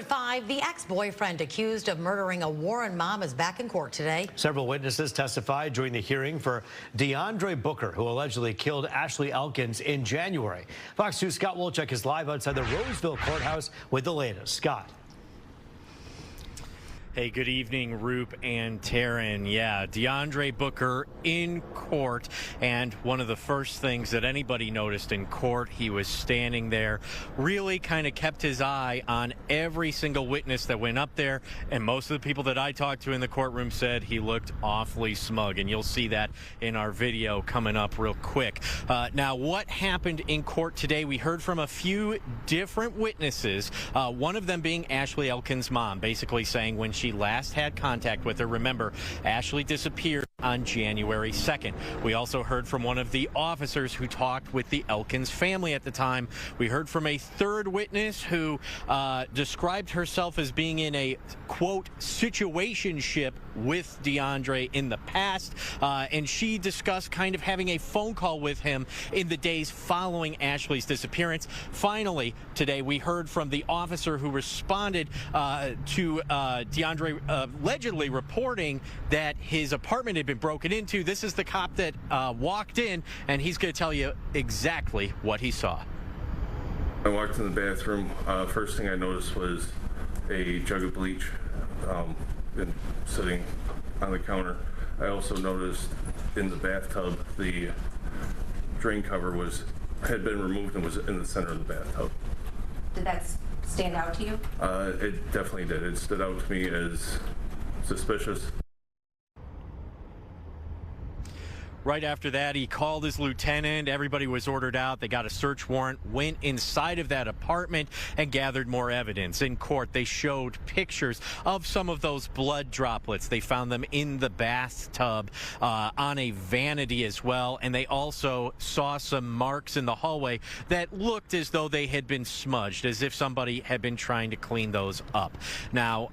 New at 5, the ex-boyfriend accused of murdering a Warren mom is back in court today. Several witnesses testified during the hearing for DeAndre Booker, who allegedly killed Ashley Elkins in January. Fox 2's Scott Wolchek is live outside the Roseville courthouse with the latest. Scott. Hey, good evening, Roop and Taryn. Yeah, DeAndre Booker in court, and one of the first things that anybody noticed in court, he was standing there, really kind of kept his eye on every single witness that went up there, and most of the people that I talked to in the courtroom said he looked awfully smug, and you'll see that in our video coming up real quick. Now, what happened in court today? We heard from a few different witnesses, one of them being Ashley Elkins' mom, basically saying when she last had contact with her. Remember, Ashley disappeared on January 2nd. We also heard from one of the officers who talked with the Elkins family at the time. We heard from a third witness who described herself as being in a, quote, situationship with DeAndre in the past, and she discussed kind of having a phone call with him in the days following Ashley's disappearance. Finally, today we heard from the officer who responded to DeAndre allegedly reporting that his apartment had been broken into. This is the cop that walked in, and he's going to tell you exactly what he saw. I walked in the bathroom. First thing I noticed was a jug of bleach been sitting on the counter. I also noticed in the bathtub the drain cover had been removed and was in the center of the bathtub. Did that stand out to you? It definitely did. It stood out to me as suspicious. Right after that, he called his lieutenant. Everybody was ordered out. They got a search warrant, went inside of that apartment, and gathered more evidence. In court, they showed pictures of some of those blood droplets. They found them in the bathtub, on a vanity as well, and they also saw some marks in the hallway that looked as though they had been smudged, as if somebody had been trying to clean those up. Now,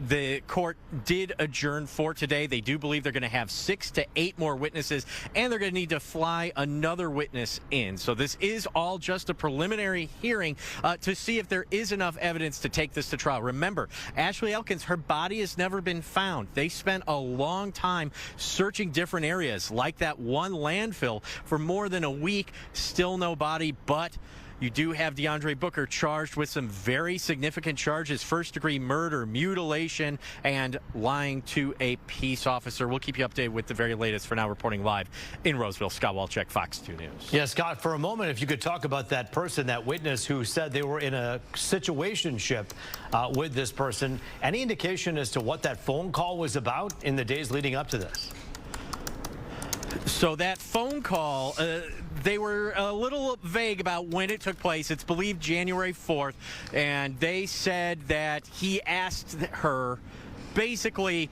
the court did adjourn for today. They do believe they're going to have 6 to 8 more witnesses, and they're going to need to fly another witness in. So this is all just a preliminary hearing to see if there is enough evidence to take this to trial. Remember, Ashley Elkins, her body has never been found. They spent a long time searching different areas, like that one landfill, for more than a week. Still no body, but you do have DeAndre Booker charged with some very significant charges: first-degree murder, mutilation, and lying to a peace officer. We'll keep you updated with the very latest. For now, reporting live in Roseville, Scott Wolchek, Fox 2 News. Yeah, Scott, for a moment, if you could talk about that person, that witness who said they were in a situationship with this person. Any indication as to what that phone call was about in the days leading up to this? So that phone call, they were a little vague about when it took place. It's believed January 4th, and they said that he asked her, basically,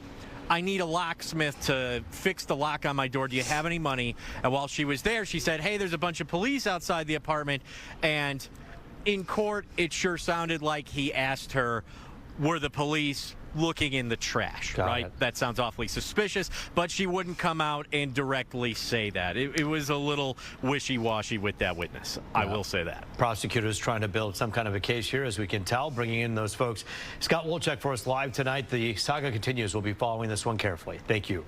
I need a locksmith to fix the lock on my door. Do you have any money? And while she was there, she said, hey, there's a bunch of police outside the apartment. And in court, it sure sounded like he asked her, were the police looking in the trash, right? That sounds awfully suspicious, but she wouldn't come out and directly say that. It was a little wishy-washy with that witness. I will say that. Prosecutors trying to build some kind of a case here, as we can tell, bringing in those folks. Scott Wolchek for us live tonight. The saga continues. We'll be following this one carefully. Thank you.